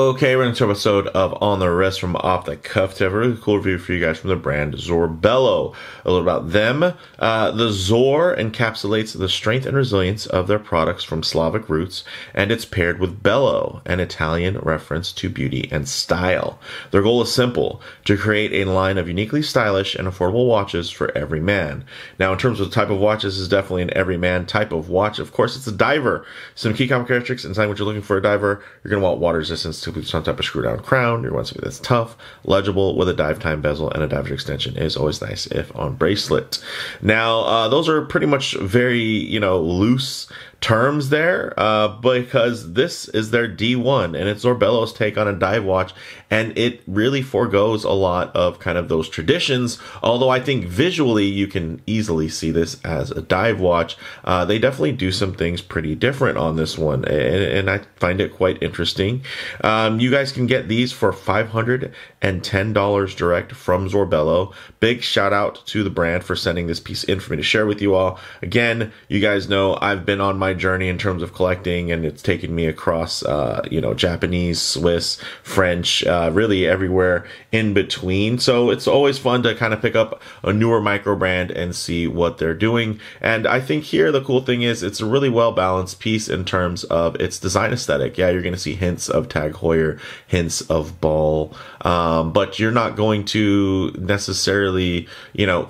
Okay, we're into an episode of On the Wrist from Off the Cuff. To have a really cool review for you guys from the brand Zorbello. A little about them. The Zor encapsulates the strength and resilience of their products from Slavic roots, and it's paired with bello, an Italian reference to beauty and style. Their goal is simple: to create a line of uniquely stylish and affordable watches for every man. Now, in terms of the type of watch, this is definitely an everyman type of watch. Of course, it's a diver. Some key common characteristics inside what you're looking for a diver: you're going to want water resistance to some type of screw down crown. You want something that's tough, legible, with a dive time bezel, and a diver extension is always nice if on bracelet. Now, those are pretty much very, loose terms there, because this is their D1 and it's Zorbello's take on a dive watch, and it really forgoes a lot of kind of those traditions, although I think visually you can easily see this as a dive watch. They definitely do some things pretty different on this one, and I find it quite interesting. You guys can get these for $510 direct from Zorbello. Big shout out to the brand for sending this piece in for me to share with you all. Again, you guys know I've been on my journey in terms of collecting, and it's taken me across Japanese, Swiss, French, really everywhere in between. So it's always fun to kind of pick up a newer micro brand and see what they're doing. And I think here the cool thing is it's a really well balanced piece in terms of its design aesthetic. Yeah, you're going to see hints of Tag Heuer, hints of Ball, but you're not going to necessarily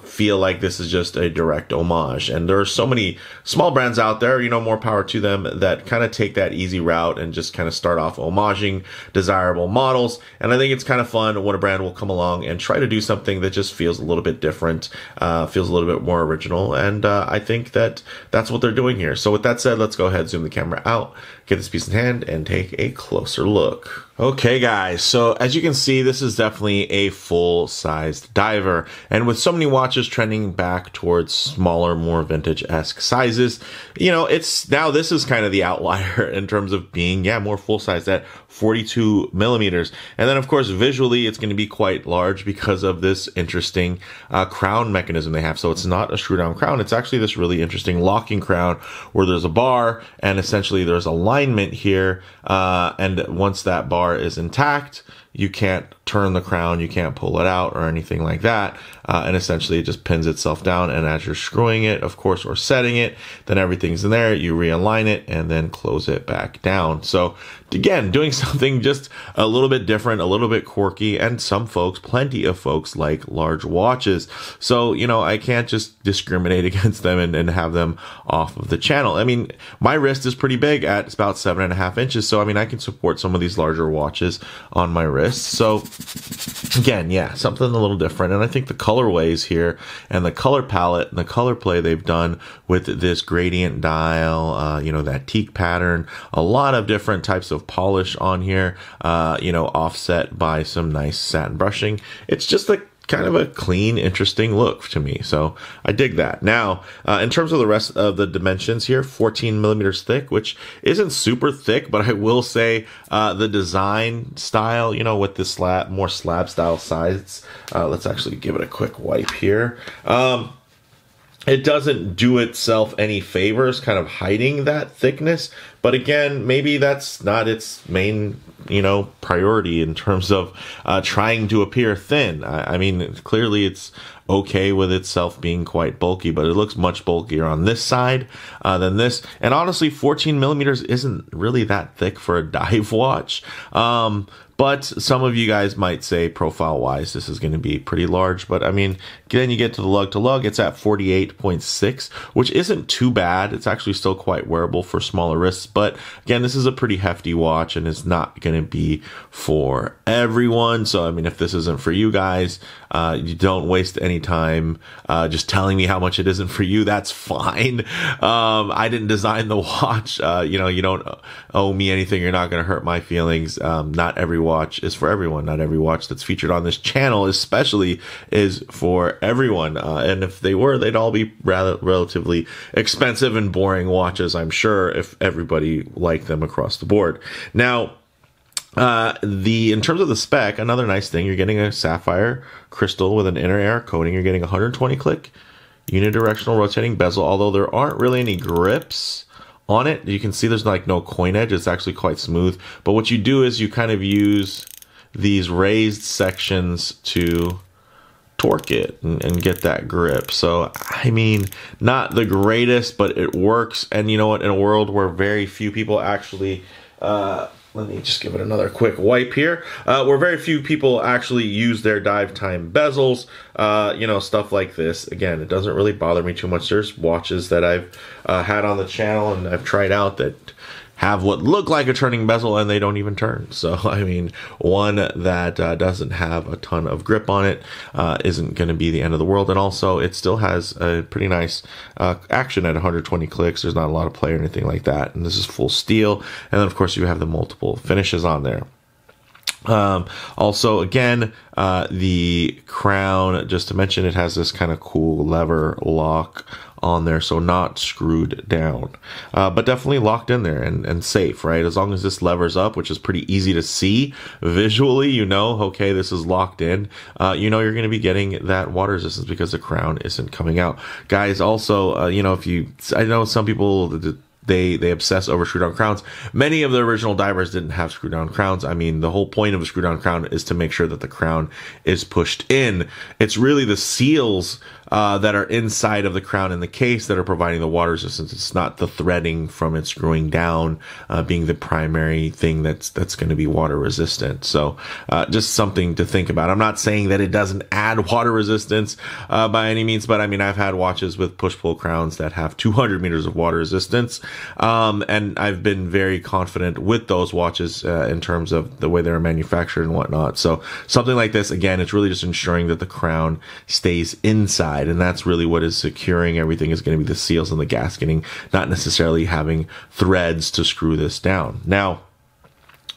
feel like this is just a direct homage. And there are so many small brands out there, more power to them, that kind of take that easy route and just kind of start off homaging desirable models. And I think it's kind of fun when a brand will come along and try to do something that just feels a little bit different, feels a little bit more original. And I think that that's what they're doing here. So with that said, let's go ahead, zoom the camera out, get this piece in hand, and take a closer look. Okay guys, so as you can see, this is definitely a full-sized diver, and with so many watches trending back towards smaller, more vintage-esque sizes, this is kind of the outlier in terms of being, more full-size at 42 millimeters. And then of course visually it's going to be quite large because of this interesting crown mechanism they have. So it's not a screw down crown, it's actually this really interesting locking crown where there's a bar and essentially there's alignment here, and once that bar is intact, you can't turn the crown, you can't pull it out or anything like that, and essentially it just pins itself down, and as you're screwing it, of course, or setting it, then everything's in there, you realign it and then close it back down. So again, doing something just a little bit different, a little bit quirky, and plenty of folks like large watches. So, I can't just discriminate against them and have them off of the channel. I mean, my wrist is pretty big it's about 7.5 inches. So, I can support some of these larger watches on my wrist. So again, something a little different. And I think the colorways here and the color palette and the color play they've done with this gradient dial, that teak pattern, a lot of different types of polish on here, offset by some nice satin brushing. It's just kind of a clean, interesting look to me. So I dig that. Now, in terms of the rest of the dimensions here, 14 millimeters thick, which isn't super thick, but I will say the design style, with this more slab style sides, let's actually give it a quick wipe here. It doesn't do itself any favors kind of hiding that thickness, but again, maybe that's not its main, priority in terms of trying to appear thin. I mean, clearly it's okay with itself being quite bulky, but it looks much bulkier on this side than this. And honestly, 14 millimeters isn't really that thick for a dive watch. But some of you guys might say profile-wise, this is going to be pretty large. But I mean, then you get to the lug-to-lug, it's at 48.6, which isn't too bad. It's actually still quite wearable for smaller wrists. But again, this is a pretty hefty watch and it's not going to be for everyone. So, I mean, if this isn't for you guys, you don't waste any time just telling me how much it isn't for you. That's fine. I didn't design the watch. You don't owe me anything. You're not going to hurt my feelings. Not every watch is for everyone. Not every watch that's featured on this channel especially is for everyone. And if they were, they'd all be rather relatively expensive and boring watches, I'm sure, if everybody liked them across the board. Now, In terms of the spec, another nice thing, you're getting a sapphire crystal with an inner air coating. You're getting 120 click unidirectional rotating bezel, although there aren't really any grips on it. You can see there's like no coin edge. It's actually quite smooth. But what you do is you kind of use these raised sections to torque it and get that grip. So, I mean, not the greatest, but it works. And you know what? In a world where very few people actually, let me just give it another quick wipe here, where very few people actually use their dive time bezels, you know, stuff like this. Again, it doesn't really bother me too much. There's watches that I've had on the channel and I've tried out that have what look like a turning bezel and they don't even turn. So, I mean, one that doesn't have a ton of grip on it isn't going to be the end of the world. And also, it still has a pretty nice action at 120 clicks. There's not a lot of play or anything like that. And this is full steel. And then, of course, you have the multiple finishes on there. Also, again, the crown, just to mention, it has this kind of cool lever lock on there, so not screwed down, but definitely locked in there and safe, right? As long as this levers up, which is pretty easy to see visually, you know, okay, this is locked in, you know, you're going to be getting that water resistance because the crown isn't coming out. Guys, also, you know, I know some people, they obsess over screw down crowns. Many of the original divers didn't have screw down crowns. I mean, the whole point of a screw down crown is to make sure that the crown is pushed in. It's really the seals that are inside of the crown in the case that are providing the water resistance. It's not the threading from it screwing down being the primary thing that's going to be water resistant. So just something to think about. I'm not saying that it doesn't add water resistance by any means, but I mean, I've had watches with push-pull crowns that have 200 meters of water resistance, and I've been very confident with those watches in terms of the way they're manufactured and whatnot. So something like this, again, it's really just ensuring that the crown stays inside. And that's really what is securing everything, is going to be the seals and the gasketing, not necessarily having threads to screw this down. Now,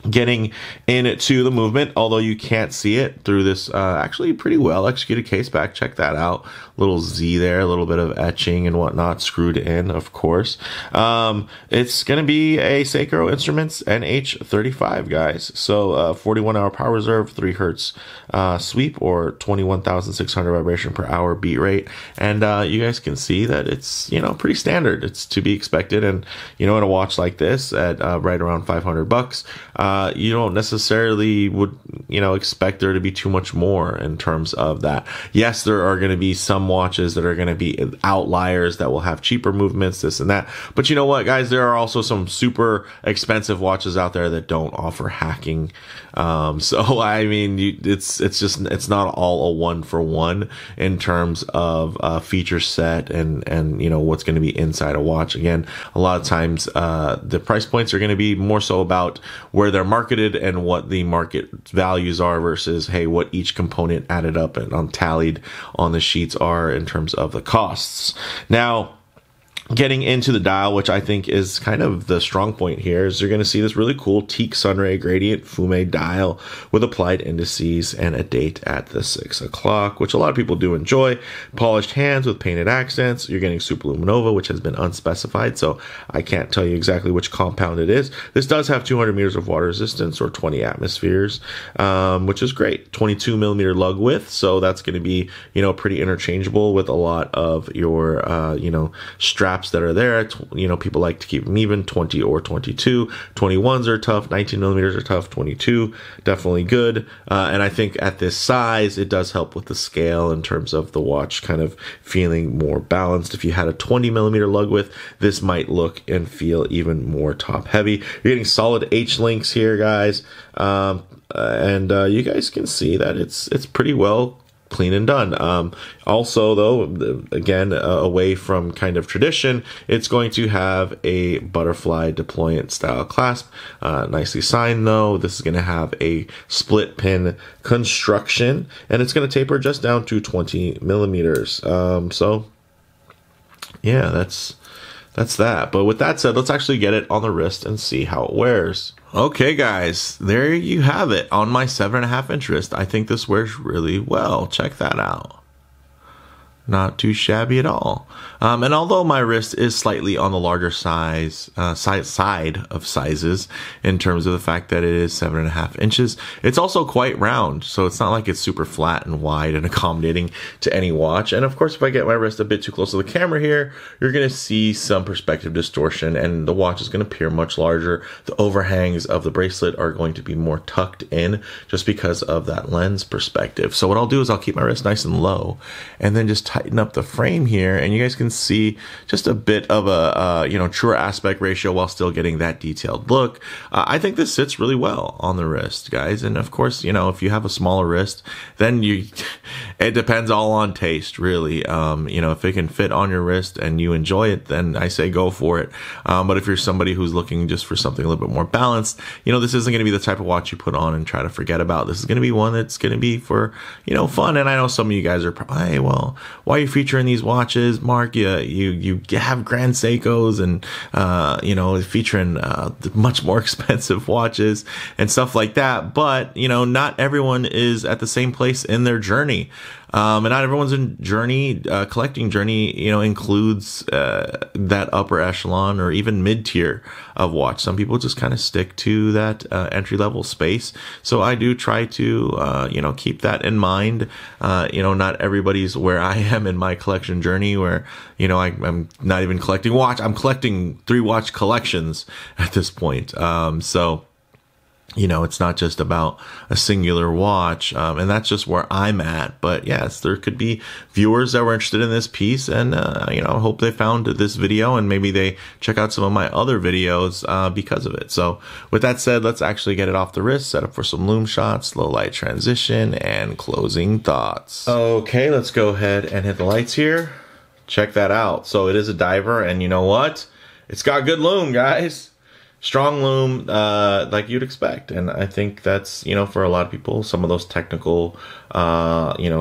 getting into the movement, although you can't see it through this actually pretty well executed case back. Check that out. Little Z there, a little bit of etching and whatnot screwed in, of course. It's going to be a Seiko Instruments NH35, guys. So 41 hour power reserve, 3 hertz sweep, or 21,600 vibration per hour beat rate. And you guys can see that it's, you know, pretty standard. It's to be expected. And, you know, in a watch like this at right around $500, you don't necessarily would, you know, expect there to be too much more in terms of that. Yes, there are going to be some watches that are going to be outliers that will have cheaper movements, this and that. But you know what, guys, there are also some super expensive watches out there that don't offer hacking. So I mean, it's not all a one for one in terms of feature set and you know what's going to be inside a watch. Again, a lot of times the price points are going to be more so about where they're marketed and what the market values are versus, hey, what each component added up and tallied on the sheets are in terms of the costs. Now, getting into the dial, which I think is kind of the strong point here, is you're going to see this really cool teak sunray gradient fume dial with applied indices and a date at the 6 o'clock, which a lot of people do enjoy. Polished hands with painted accents. You're getting superluminova, which has been unspecified, so I can't tell you exactly which compound it is. This does have 200 meters of water resistance, or 20 atmospheres, which is great. 22 millimeter lug width, so that's going to be, you know, pretty interchangeable with a lot of your, you know, straps that are there. You know, people like to keep them even, 20 or 22. 21s are tough, 19 millimeters are tough, 22 definitely good. And I think at this size, it does help with the scale in terms of the watch kind of feeling more balanced. If you had a 20 millimeter lug width, this might look and feel even more top heavy. You're getting solid H links here, guys. And you guys can see that it's pretty well clean and done. Also, though, again, away from kind of tradition, it's going to have a butterfly deployant style clasp. Nicely signed, though. This is going to have a split pin construction, and it's going to taper just down to 20 millimeters. So, yeah, that's that. But with that said, let's actually get it on the wrist and see how it wears. Okay, guys, there you have it on my 7.5 inch wrist. I think this wears really well. Check that out. not too shabby at all. And although my wrist is slightly on the larger side of sizes in terms of the fact that it is 7.5 inches, it's also quite round. So it's not like it's super flat and wide and accommodating to any watch. And of course, if I get my wrist a bit too close to the camera here, you're going to see some perspective distortion and the watch is going to appear much larger. The overhangs of the bracelet are going to be more tucked in just because of that lens perspective. So what I'll do is I'll keep my wrist nice and low and then just tighten up the frame here, and you guys can see just a bit of a truer aspect ratio while still getting that detailed look. I think this sits really well on the wrist, guys. And of course, if you have a smaller wrist, then it depends all on taste, really. If it can fit on your wrist and you enjoy it, then I say go for it. But if you're somebody who's looking just for something a little bit more balanced, this isn't going to be the type of watch you put on and try to forget about. This is going to be one that's going to be for fun. And I know some of you guys are probably, hey, well, why are you featuring these watches, Mark? You have Grand Seikos and featuring much more expensive watches and stuff like that. But not everyone is at the same place in their journey. And not everyone's collecting journey, includes that upper echelon or even mid-tier of watch. Some people just kind of stick to that entry-level space. So I do try to, keep that in mind. Not everybody's where I am in my collection journey where, I'm not even collecting watch. I'm collecting 3 watch collections at this point. It's not just about a singular watch, and that's just where I'm at. But yes, there could be viewers that were interested in this piece, and I hope they found this video and maybe they check out some of my other videos because of it. So with that said, let's actually get it off the wrist, set up for some loom shots, low light transition, and closing thoughts. Okay, let's go ahead and hit the lights here. Check that out. So it is a diver, and you know what? It's got good loom, guys. Strong loom, like you'd expect. And I think that's, for a lot of people, some of those technical,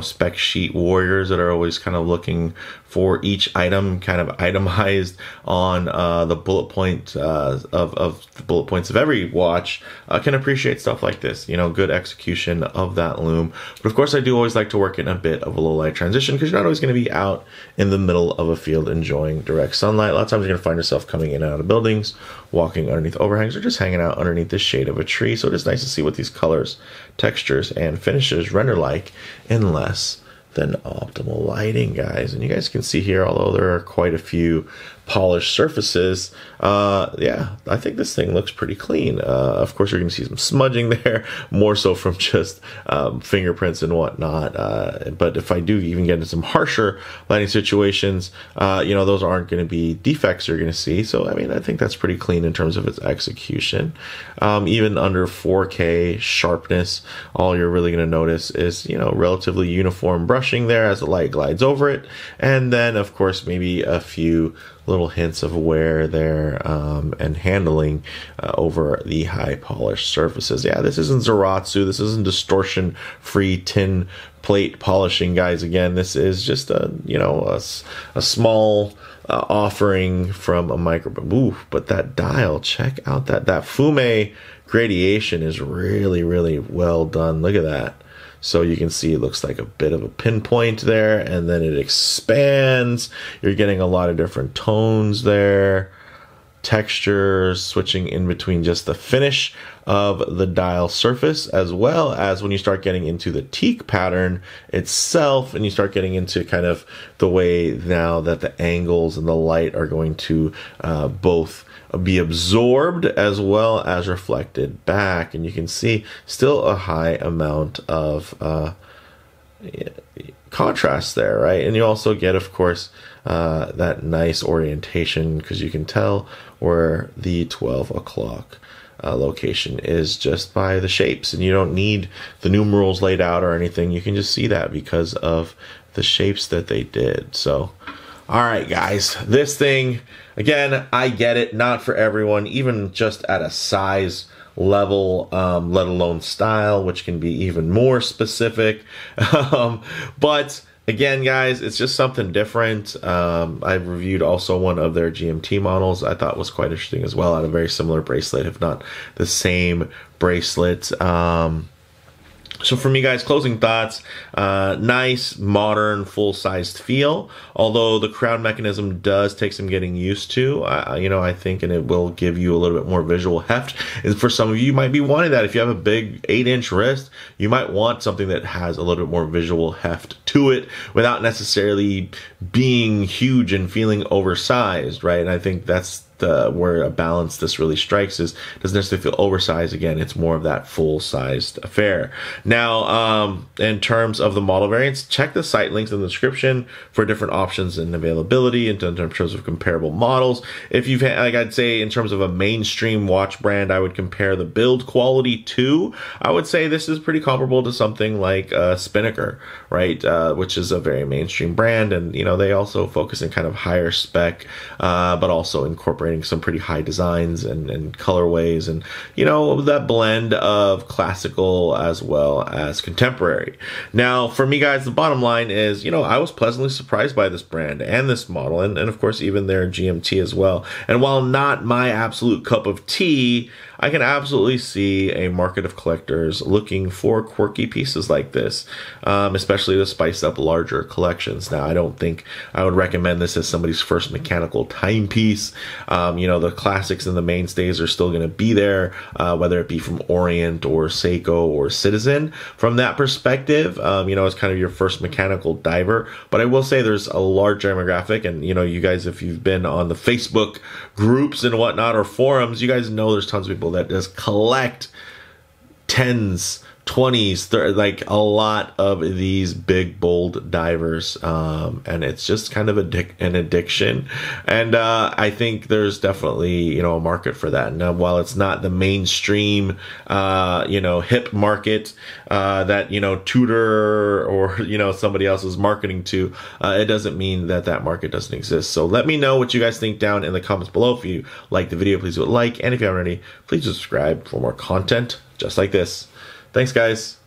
spec sheet warriors that are always kind of looking for each item kind of itemized on the bullet point of the bullet points of every watch, can appreciate stuff like this, good execution of that loom. But of course, I do always like to work in a bit of a low light transition because you're not always going to be out in the middle of a field enjoying direct sunlight. A lot of times you're going to find yourself coming in and out of buildings, walking underneath overhangs, or just hanging out underneath the shade of a tree. So it is nice to see what these colors, textures, and finishes render like in less than optimal lighting, guys. And you guys can see here, although there are quite a few polished surfaces, yeah, I think this thing looks pretty clean. Of course, you're going to see some smudging there, more so from just fingerprints and whatnot. But if I do even get into some harsher lighting situations, those aren't going to be defects you're going to see. So, I mean, I think that's pretty clean in terms of its execution. Even under 4K sharpness, all you're really going to notice is, relatively uniform brushing there as the light glides over it. And then, of course, maybe a few little hints of wear there and handling over the high polished surfaces. Yeah, this isn't Zaratsu. This isn't distortion free tin plate polishing, guys. Again, this is just a small offering from a micro. Ooh, but that dial, check out that fume gradation is really, really well done. Look at that. So you can see it looks like a bit of a pinpoint there, and then it expands. You're getting a lot of different tones there, textures, switching in between just the finish of the dial surface, as well as when you start getting into the teak pattern itself, and you start getting into kind of the way now that the angles and the light are going to both be absorbed as well as reflected back. And you can see still a high amount of contrast there, right? And you also get, of course, that nice orientation because you can tell where the 12 o'clock location is just by the shapes, and you don't need the numerals laid out or anything. You can just see that because of the shapes that they did. So all right, guys, this thing, again, I get it, not for everyone, even just at a size level, let alone style, which can be even more specific. But again, guys, it's just something different. I've reviewed also one of their GMT models I thought was quite interesting as well. I had a very similar bracelet, if not the same bracelet. So for me, guys, closing thoughts, nice, modern, full-sized feel, although the crown mechanism does take some getting used to, I think, and it will give you a little bit more visual heft. And for some of you, you might be wanting that. If you have a big 8-inch wrist, you might want something that has a little bit more visual heft to it without necessarily being huge and feeling oversized, right? And I think that's where a balance this really strikes is doesn't necessarily feel oversized. Again, it's more of that full-sized affair. Now, in terms of the model variants, check the site links in the description for different options and availability in terms of comparable models. If you've had, like I'd say, in terms of a mainstream watch brand, I would compare the build quality to. I would say this is pretty comparable to something like Spinnaker, right? Which is a very mainstream brand, and they also focus in kind of higher spec, but also incorporate some pretty high designs and colorways, and that blend of classical as well as contemporary. Now for me, guys, the bottom line is I was pleasantly surprised by this brand and this model, and of course even their GMT as well. And while not my absolute cup of tea, I can absolutely see a market of collectors looking for quirky pieces like this, especially to spice up larger collections. Now, I don't think I would recommend this as somebody's first mechanical timepiece. The classics and the mainstays are still going to be there, whether it be from Orient or Seiko or Citizen. From that perspective, it's kind of your first mechanical diver. But I will say there's a large demographic, and you guys, if you've been on the Facebook groups and whatnot or forums, you guys know there's tons of people that just collect 10s, 20s, like a lot of these big, bold divers, and it's just kind of an addiction. And I think there's definitely a market for that. Now, while it's not the mainstream hip market that Tudor or somebody else is marketing to, it doesn't mean that market doesn't exist. So let me know what you guys think down in the comments below. If you like the video, please do a like, and if you haven't already, please subscribe for more content just like this. Thanks, guys.